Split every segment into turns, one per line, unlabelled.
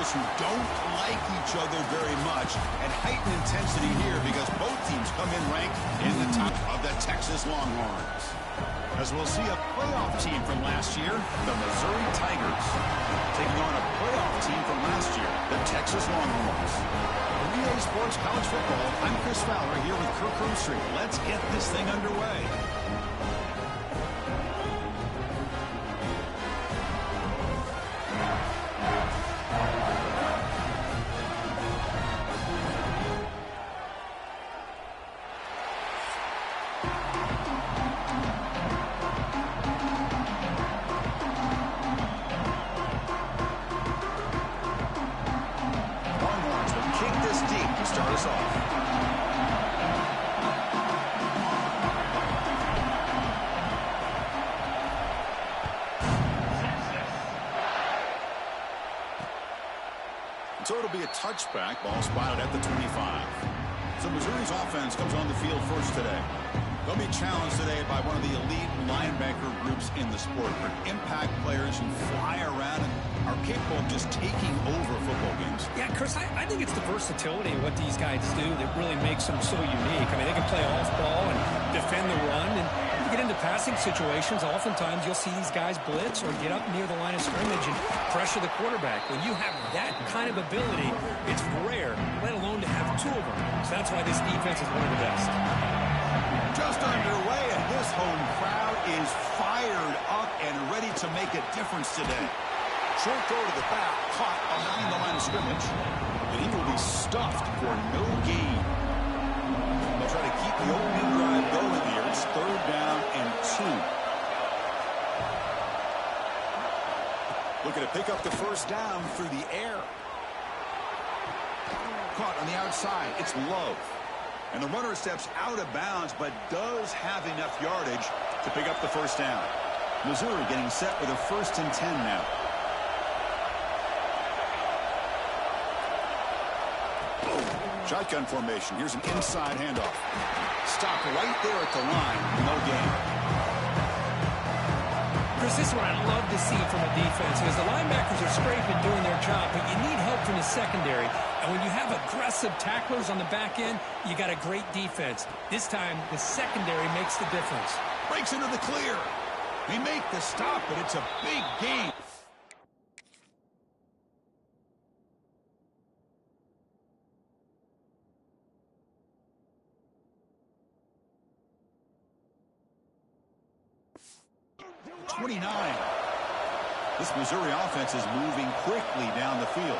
players who don't like each other very much, and heightened intensity here because both teams come in ranked in the top of the Texas Longhorns. As we'll see a playoff team from last year, the Missouri Tigers, taking on a playoff team from last year, the Texas Longhorns. For EA Sports College Football, I'm Chris Fowler here with Kirk Herbstreit. Let's get this thing underway. So it'll be a touchback, ball spotted at the 25. So Missouri's offense comes on the field first today. They'll be challenged today by one of the elite linebacker groups in the sport. They're impact players who fly around and are capable of just taking over football games.
Yeah, Chris, I think it's the versatility of what these guys do that really makes them so unique. I mean, they can play off ball and defend the run, and get into passing situations, oftentimes you'll see these guys blitz or get up near the line of scrimmage and pressure the quarterback. When you have that kind of ability, it's rare, let alone to have two of them. So that's why this defense is one of the best.
Just underway, and this home crowd is fired up and ready to make a difference today. Short throw to the back, caught behind the line of scrimmage, and he will be stuffed for no gain. They'll try to keep the opening drive going here. It's 3rd down and 2. Looking to pick up the first down through the air. Caught on the outside. It's Love. And the runner steps out of bounds, but does have enough yardage to pick up the first down. Missouri getting set with a 1st and 10 now. Shotgun formation. Here's an inside handoff. Stop right there at the line. No gain.
Chris, this is what I love to see from a defense is the linebackers are scraping doing their job, but you need help from the secondary. And when you have aggressive tacklers on the back end, you got a great defense. This time, the secondary makes the difference.
Breaks into the clear. They make the stop, but it's a big gain. This Missouri offense is moving quickly down the field.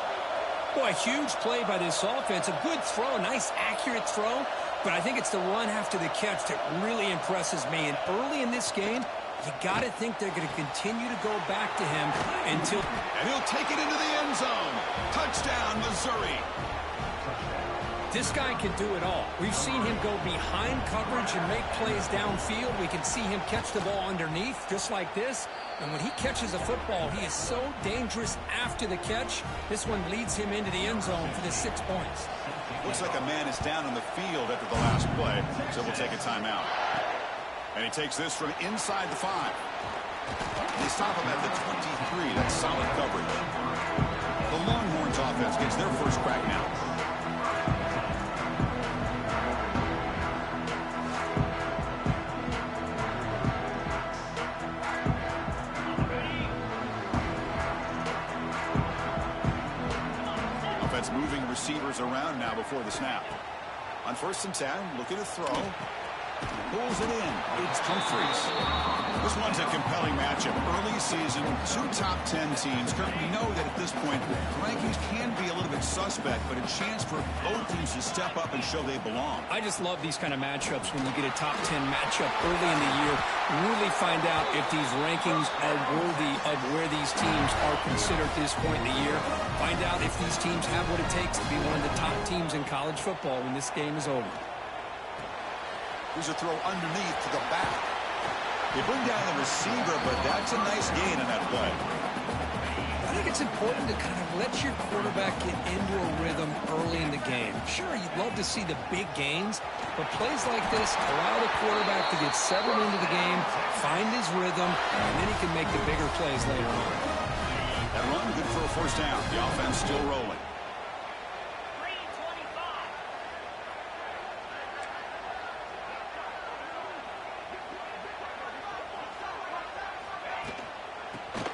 Boy, a huge play by this offense. A good throw, a nice accurate throw. But I think it's the run after the catch that really impresses me. And early in this game, you got to think they're going to continue to go back to him until...
And he'll take it into the end zone. Touchdown, Missouri.
This guy can do it all. We've seen him go behind coverage and make plays downfield. We can see him catch the ball underneath, just like this. And when he catches a football, he is so dangerous after the catch. This one leads him into the end zone for the 6 points.
Looks like a man is down on the field after the last play, so we'll take a timeout. And he takes this from inside the 5. They stop him at the 23. That's solid coverage. The Longhorns offense gets their first crack now. Moving receivers around now before the snap. On 1st and 10, looking to throw. Pulls it in. It's Humphreys. This one's a compelling matchup. Early season, 2 top 10 teams. Kirk, we know that at this point, the rankings can be a little bit suspect, but a chance for both teams to step up and show they belong.
I just love these kind of matchups when you get a top 10 matchup early in the year. Really find out if these rankings are worthy of where these teams are considered at this point in the year. Find out if these teams have what it takes to be one of the top teams in college football when this game is over.
Here's a throw underneath to the back. They bring down the receiver, but that's a nice gain on that play.
I think it's important to kind of let your quarterback get into a rhythm early in the game. Sure, you'd love to see the big gains, but plays like this allow the quarterback to get settled into the game, find his rhythm, and then he can make the bigger plays later on.
That run good for a a first down. The offense still rolling.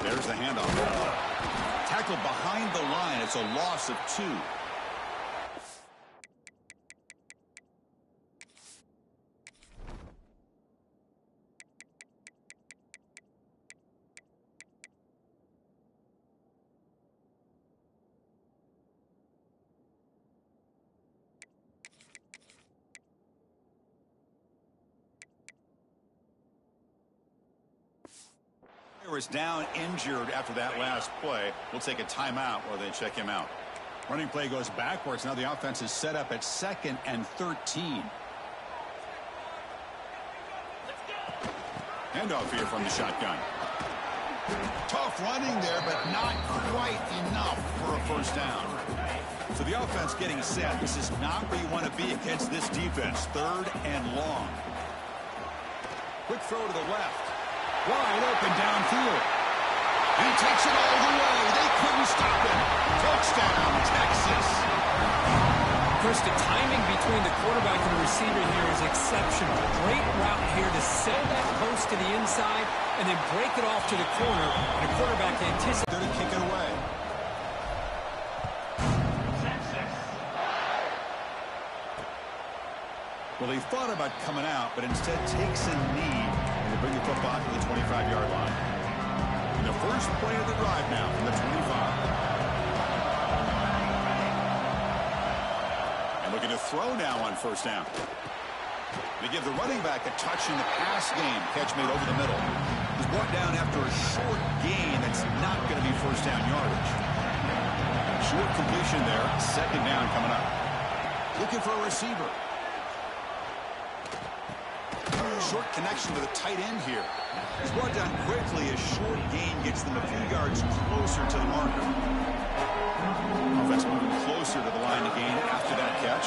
There's the handoff. Tackled behind the line. It's a loss of 2. Was down injured after that last play. We'll take a timeout while they check him out. Running play goes backwards. Now the offense is set up at 2nd and 13. Handoff here from the shotgun. Tough running there, but not quite enough for a first down. So the offense getting set. This is not where you want to be against this defense. 3rd and long. Quick throw to the left. Wide open downfield. And he takes it all the way. They couldn't stop him. Touchdown, Texas.
Chris, the timing between the quarterback and the receiver here is exceptional. Great route here to sell that post to the inside and then break it off to the corner. And the quarterback anticipates.
They're to kick it away. Well, he thought about coming out, but instead takes a knee. To bring the football to the 25-yard line. And the first play of the drive now from the 25. And looking to throw now on first down. They give the running back a touch in the pass game. Catch made over the middle. He's brought down after a short gain that's not going to be first down yardage. Short completion there. 2nd down coming up. Looking for a receiver. Short connection to the tight end here. He's brought down quickly. A short gain gets them a few yards closer to the marker. Offense moving closer to the line to gain after that catch.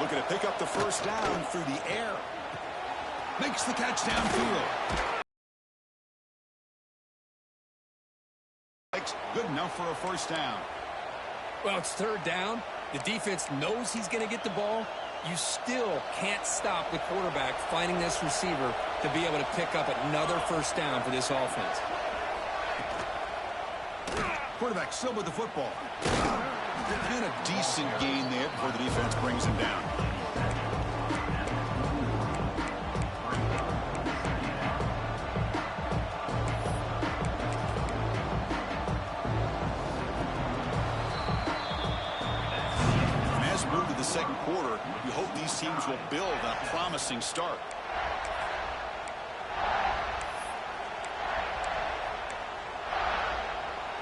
Looking to pick up the first down through the air. Makes the catch downfield. Good enough for a first down.
Well, it's 3rd down. The defense knows he's going to get the ball. You still can't stop the quarterback finding this receiver to be able to pick up another first down for this offense.
Quarterback still with the football. And a decent gain there before the defense brings him down. Move to the 2nd quarter. You hope these teams will build on a promising start.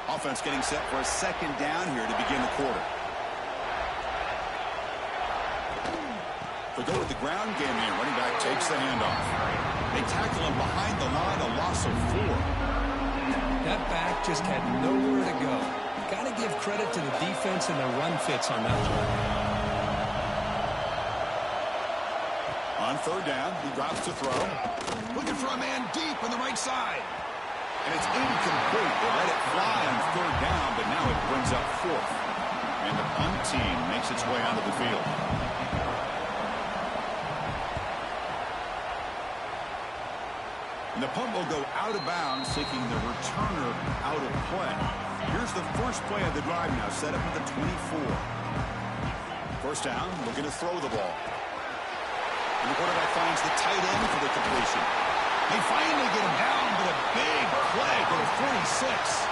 Offense getting set for a 2nd down here to begin the quarter. They go with the ground game here. Running back takes the handoff. They tackle him behind the line, a loss of 4.
That back just had nowhere to go. Got to give credit to the defense and the run fits on that one.
On 3rd down, he drops to throw. Looking for a man deep on the right side. And it's incomplete. They let it fly on 3rd down, but now it brings up 4th. And the punt team makes its way onto the field. And the punt will go out of bounds, taking the returner out of play. Here's the first play of the drive now, set up at the 24. First down, looking to throw the ball. And the quarterback finds the tight end for the completion. They finally get him down, but a big play to the 46.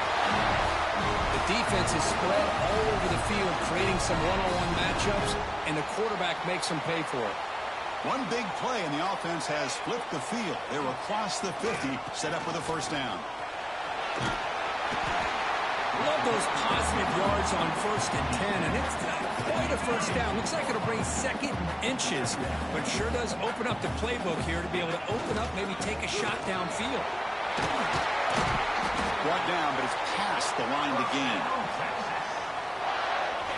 The defense is spread all over the field, creating some one-on-one matchups, and the quarterback makes them pay for it.
One big play, and the offense has flipped the field. They're across the 50, set up with a first down.
Love those positive yards on 1st and 10, and it's not quite a first down. Looks like it'll bring 2nd inches, but sure does open up the playbook here to be able to open up, maybe take a shot downfield.
Brought down, but it's past the line to gain.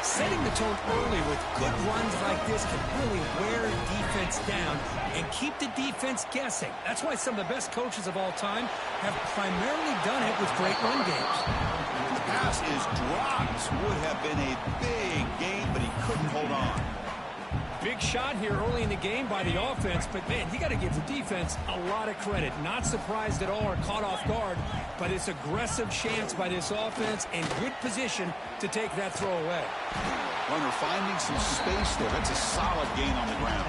Setting the tone early with good runs like this can really wear defense down and keep the defense guessing. That's why some of the best coaches of all time have primarily done it with great run games.
The pass is dropped. Would have been a big gain, but he couldn't hold on.
Big shot here early in the game by the offense, but, man, you got to give the defense a lot of credit. Not surprised at all or caught off guard, but it's aggressive chance by this offense and good position to take that throw away.
Runner finding some space there. That's a solid gain on the ground.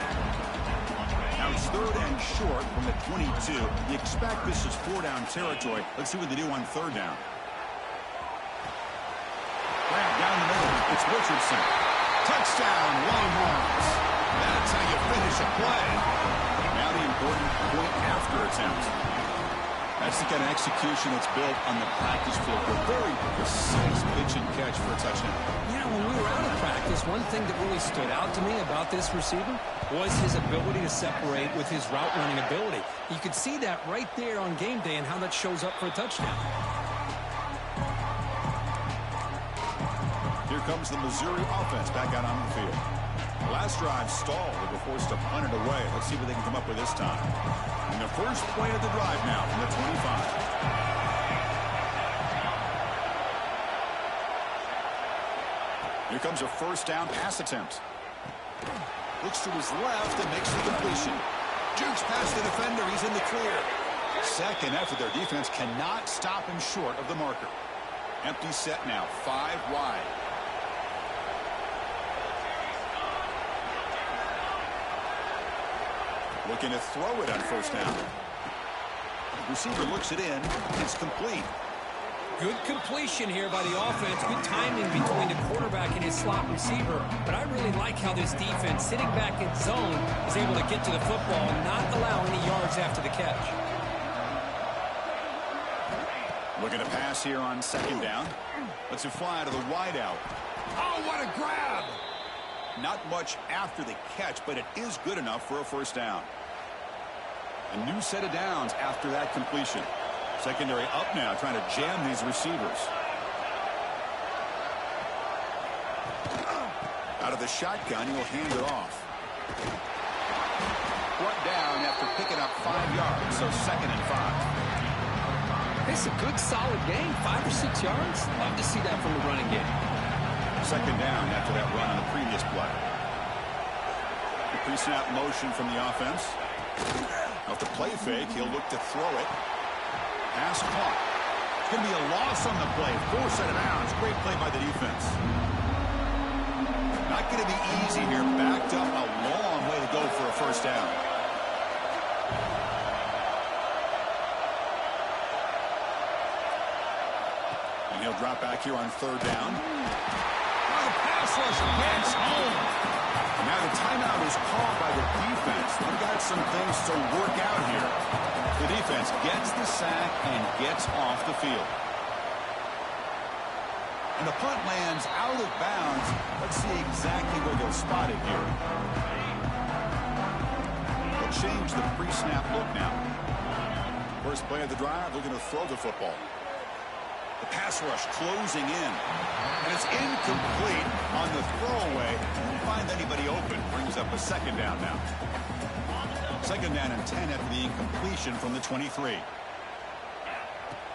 Now it's 3rd and short from the 22. You expect this is 4-down territory. Let's see what they do on 3rd down. Grab down the middle. It's Richardson. Touchdown, Longhorns. That's how you finish a play. Now the important point after attempt. That's the kind of execution that's built on the practice field. A very precise pitch and catch for a touchdown.
Yeah, when we were out of practice, one thing that really stood out to me about this receiver was his ability to separate with his route running ability. You could see that right there on game day and how that shows up for a touchdown.
Here comes the Missouri offense back out on the field. The last drive stalled. They were forced to punt it away. Let's see what they can come up with this time. And the first play of the drive now from the 25. Here comes a 1st down pass attempt. Looks to his left and makes the completion. Jukes past the defender. He's in the clear. Second effort. Their defense cannot stop him short of the marker. Empty set now. 5 wide. Looking to throw it on 1st down. Receiver looks it in. It's complete.
Good completion here by the offense. Good timing between the quarterback and his slot receiver. But I really like how this defense, sitting back in zone, is able to get to the football and not allow any yards after the catch.
Looking to pass here on 2nd down. Let's it fly to the wideout. Oh, what a grab! Not much after the catch, but it is good enough for a 1st down. A new set of downs after that completion. Secondary up now, trying to jam these receivers. Out of the shotgun, he'll hand it off. Brought down after picking up 5 yards, so 2nd and 5.
It's a good, solid game, 5 or 6 yards. Love to see that from the running game.
2nd down after that run on the previous play. The pre-snap motion from the offense. Off the play fake, he'll look to throw it. Pass caught. It's going to be a loss on the play. 4 set of downs. Great play by the defense. Not going to be easy here. Backed up a long way to go for a 1st down. And he'll drop back here on 3rd down. The pass rush gets home. Now the timeout is called by the defense. They've got some things to work out here. The defense gets the sack and gets off the field. And the punt lands out of bounds. Let's see exactly where they'll spot it here. They'll change the pre-snap look now. First play of the drive, looking to throw the football. The pass rush closing in. And it's incomplete on the throwaway. Didn't find anybody open. Brings up a 2nd down now. 2nd down and 10 after the incompletion from the 23.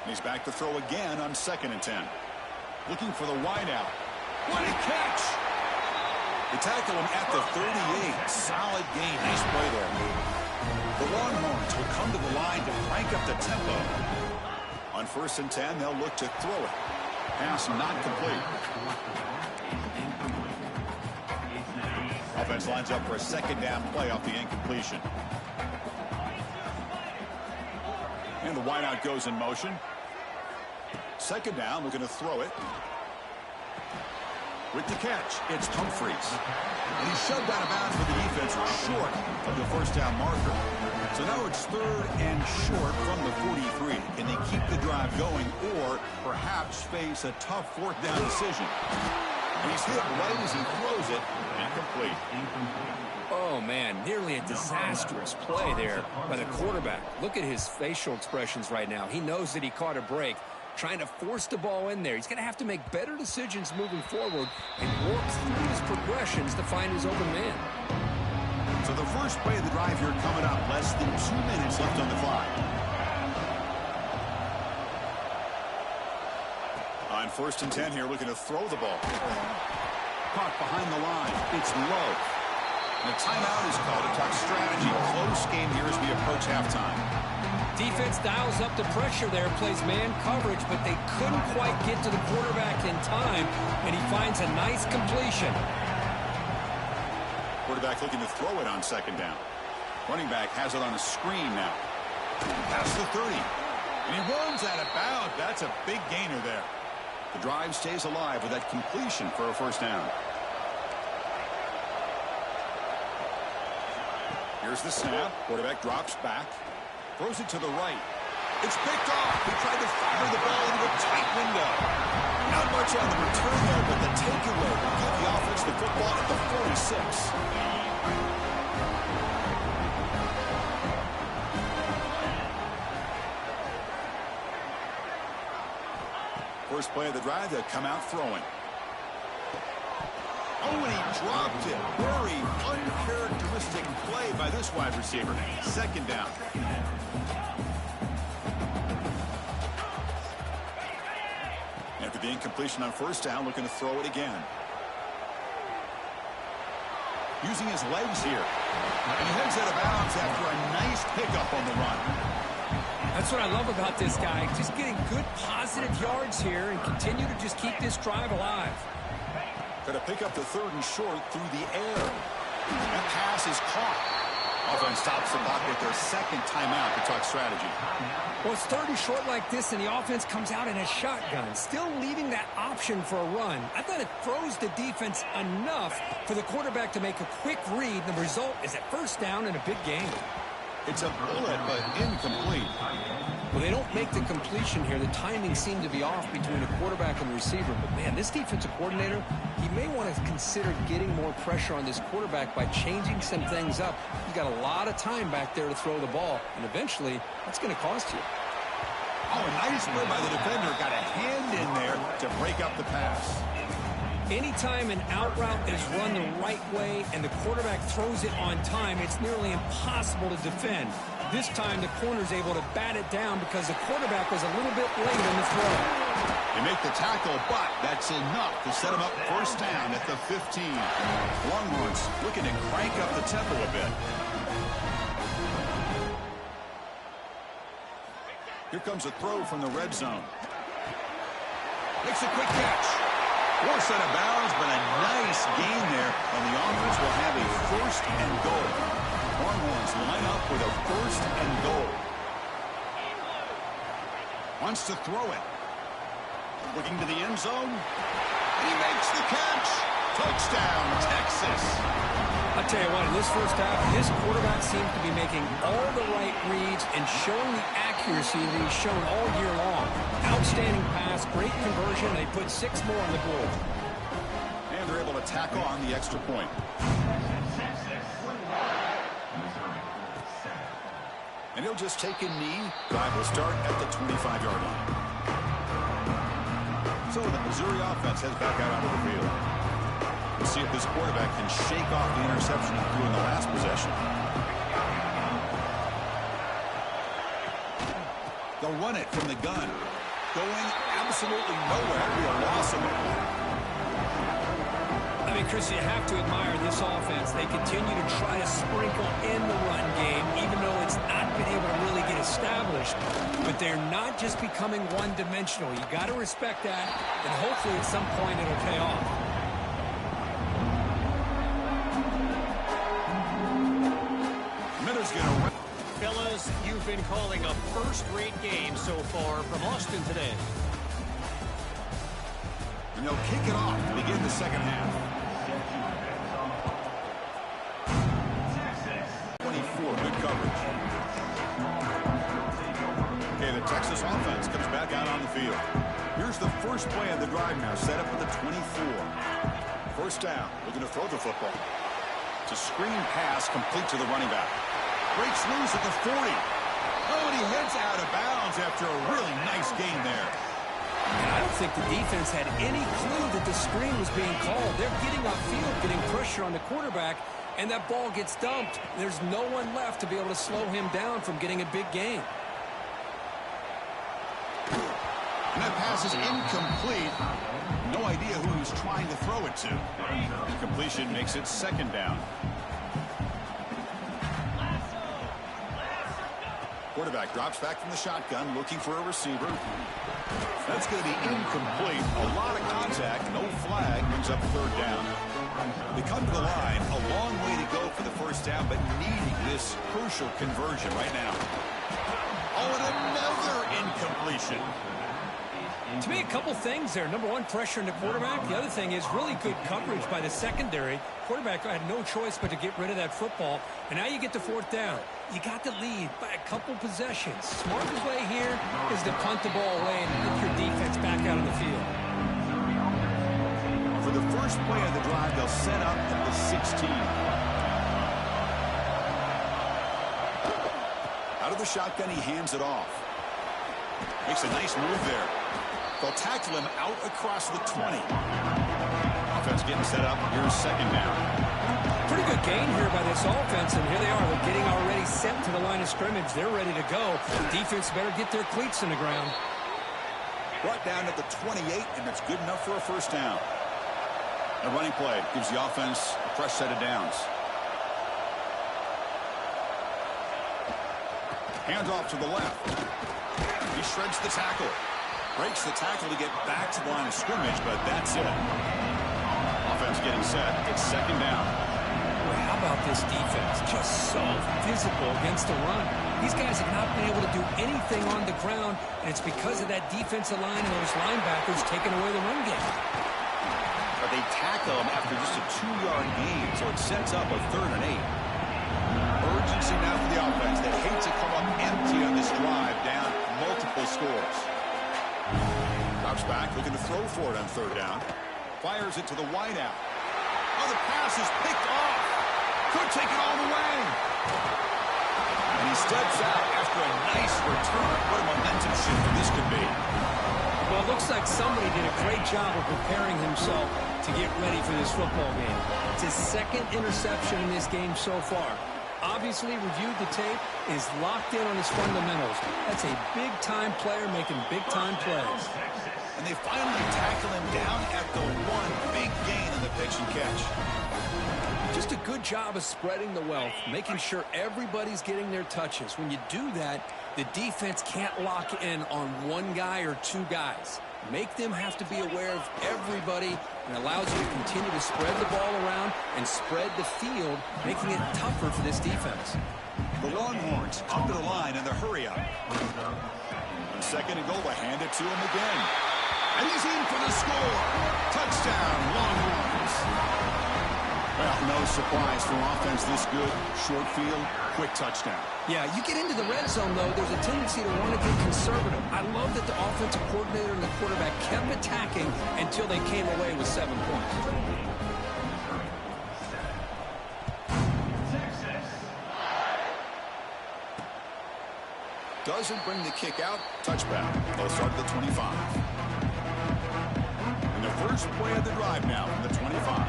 He's back to throw again on 2nd and 10. Looking for the wideout. What a catch! They tackle him at the 38. Solid gain. Nice play there. The Longhorns will come to the line to crank up the tempo. On 1st and 10, they'll look to throw it. Pass not complete. Offense lines up for a 2nd down play off the incompletion. And the wideout goes in motion. 2nd down, looking to throw it. With the catch, it's Humphreys. And he's shoved out of bounds with the defense short of the 1st down marker. So now it's 3rd and short from the 43. Can they keep the drive going or perhaps face a tough 4th down decision? And he's hit right as he throws it. Incomplete.
Oh, man, nearly a disastrous play there by the quarterback. Look at his facial expressions right now. He knows that he caught a break. trying to force the ball in there. He's going to have to make better decisions moving forward and work through his progressions to find his open man.
So the first play of the drive here coming up. Less than 2 minutes left on the clock. On 1st and 10 here, looking to throw the ball. Caught behind the line. It's low. And a timeout is called to talk strategy. Close game here as we approach halftime.
Defense dials up the pressure there, plays man coverage, but they couldn't quite get to the quarterback in time, and he finds a nice completion.
Quarterback looking to throw it on 2nd down. Running back has it on a screen now. Past the 30. And he runs out of bounds. That's a big gainer there. The drive stays alive with that completion for a 1st down. Here's the snap. Quarterback drops back. Throws it to the right. It's picked off. He tried to fire the ball into a tight window. Not much on the return there, but the takeaway will give the offense the football at the 46. First play of the drive, they'll come out throwing. Oh, and he dropped it. Very uncharacteristic play by this wide receiver. 2nd down. After the incompletion on 1st down, looking to throw it again. Using his legs here. And he heads out of bounds after a nice pickup on the run.
That's what I love about this guy. Just getting good positive yards here and continue to just keep this drive alive.
Got to pick up the 3rd and short through the air. That pass is caught. Offense stops the clock with their 2nd timeout to talk strategy.
Well, it's 3rd and short like this, and the offense comes out in a shotgun, still leaving that option for a run. I thought it throws the defense enough for the quarterback to make a quick read. The result is a 1st down in a big game.
It's a bullet, but incomplete.
Well, they don't make the completion here. The timing seemed to be off between the quarterback and the receiver. But, man, this defensive coordinator, he may want to consider getting more pressure on this quarterback by changing some things up. He's got a lot of time back there to throw the ball, and eventually that's going to cost you.
Oh, a nice play by the defender. Got a hand in there to break up the pass.
Anytime an out route is run the right way and the quarterback throws it on time, it's nearly impossible to defend. This time, the corner's able to bat it down because the quarterback was a little bit late in the throw.
They make the tackle, but that's enough to set him up 1st down at the 15. Longhorns looking to crank up the tempo a bit. Here comes a throw from the red zone. Makes a quick catch. Forced out of bounds, but a nice gain there, and the offense will have a 1st and goal. Longhorns line up with a 1st and goal. Wants to throw it. Looking to the end zone. He makes the catch. Touchdown, Texas.
I'll tell you what, in this 1st half, this quarterback seems to be making all the right reads and showing the accuracy that he's shown all year long. Outstanding pass, great conversion. They put 6 more on the board.
And they're able to tack on the extra point. And he'll just take a knee. Drive will start at the 25-yard line. So the Missouri offense heads back out onto the field. We'll see if this quarterback can shake off the interception he threw in the last possession. They'll run it from the gun. Going absolutely nowhere. It'll be a loss of the ball.
I mean, Chris, you have to admire this offense. They continue to try to sprinkle in the run game, even though it's not been able to really get established. But they're not just becoming one-dimensional. You got to respect that, and hopefully at some point it'll pay off.
Fellas, you've been calling a first-rate game so far from Austin today.
And they'll kick it off to begin the 2nd half. 24, good coverage. Okay, the Texas offense comes back out on the field. Here's the first play of the drive now, set up at the 24. 1st down, looking to throw the football. It's a screen pass complete to the running back. Breaks loose at the 40. Oh, and he heads out of bounds after a really nice gain there.
think the defense had any clue that the screen was being called. They're getting upfield, getting pressure on the quarterback, and that ball gets dumped. There's no one left to be able to slow him down from getting a big gain.
And that pass is incomplete. No idea who he was trying to throw it to. Incompletion makes it second down. Quarterback drops back from the shotgun, looking for a receiver. That's going to be incomplete. A lot of contact, no flag, brings up third down. They come to the line, a long way to go for the first down, but needing this crucial conversion right now. Oh, and another incompletion.
To me, a couple things there. Number one, pressure on the quarterback. The other thing is really good coverage by the secondary. Quarterback had no choice but to get rid of that football. And now you get to fourth down. You got the lead by a couple possessions. Smartest way here is to punt the ball away and get your defense back out on the field.
For the first play of the drive, they'll set up at the 16. Out of the shotgun, he hands it off. Makes a nice move there. They'll tackle him out across the 20. Offense getting set up. Here's second down.
Pretty good gain here by this offense, and here they are. They're getting already set to the line of scrimmage. They're ready to go. Defense better get their cleats in the ground.
Brought down at the 28, and it's good enough for a first down. A running play gives the offense a fresh set of downs. Hands off to the left. He shreds the tackle. Breaks the tackle to get back to the line of scrimmage, but that's it. Offense getting set. It's second down.
Boy, how about this defense? Just so physical against the run. These guys have not been able to do anything on the ground, and it's because of that defensive line and those linebackers taking away the run game.
But they tackle him after just a 2-yard gain, so it sets up a 3rd and 8. Urgency now for the offense. They hate to come up empty on this drive, down multiple scores. Drops back, looking to throw for it on 3rd down. Fires it to the wideout. Oh, the pass is picked off. Could take it all the way. And he steps out after a nice return. What a momentum shifter this could be.
Well, it looks like somebody did a great job of preparing himself to get ready for this football game. It's his second interception in this game so far. Obviously reviewed the tape, is locked in on his fundamentals. That's a big-time player making big-time plays.
And they finally tackle him down at the 1. Big gain in the pitch and catch.
Just a good job of spreading the wealth, making sure everybody's getting their touches. When you do that, the defense can't lock in on one guy or two guys. Make them have to be aware of everybody, and allows you to continue to spread the ball around and spread the field, making it tougher for this defense.
The Longhorns up to the line in the hurry-up. On 2nd and goal, they hand it to him again. And he's in for the score. Touchdown, Longhorns. Well, no surprise for offense this good. Short field, quick touchdown.
Yeah, you get into the red zone, though, there's a tendency to want to get conservative. I love that the offensive coordinator and the quarterback kept attacking until they came away with 7 points.
Doesn't bring the kick out. Touchback. They'll start at the 25. And the first play of the drive now from the 25.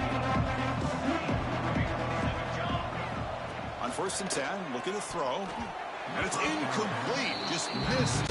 On 1st and 10, looking to throw. And it's incomplete. Just missed.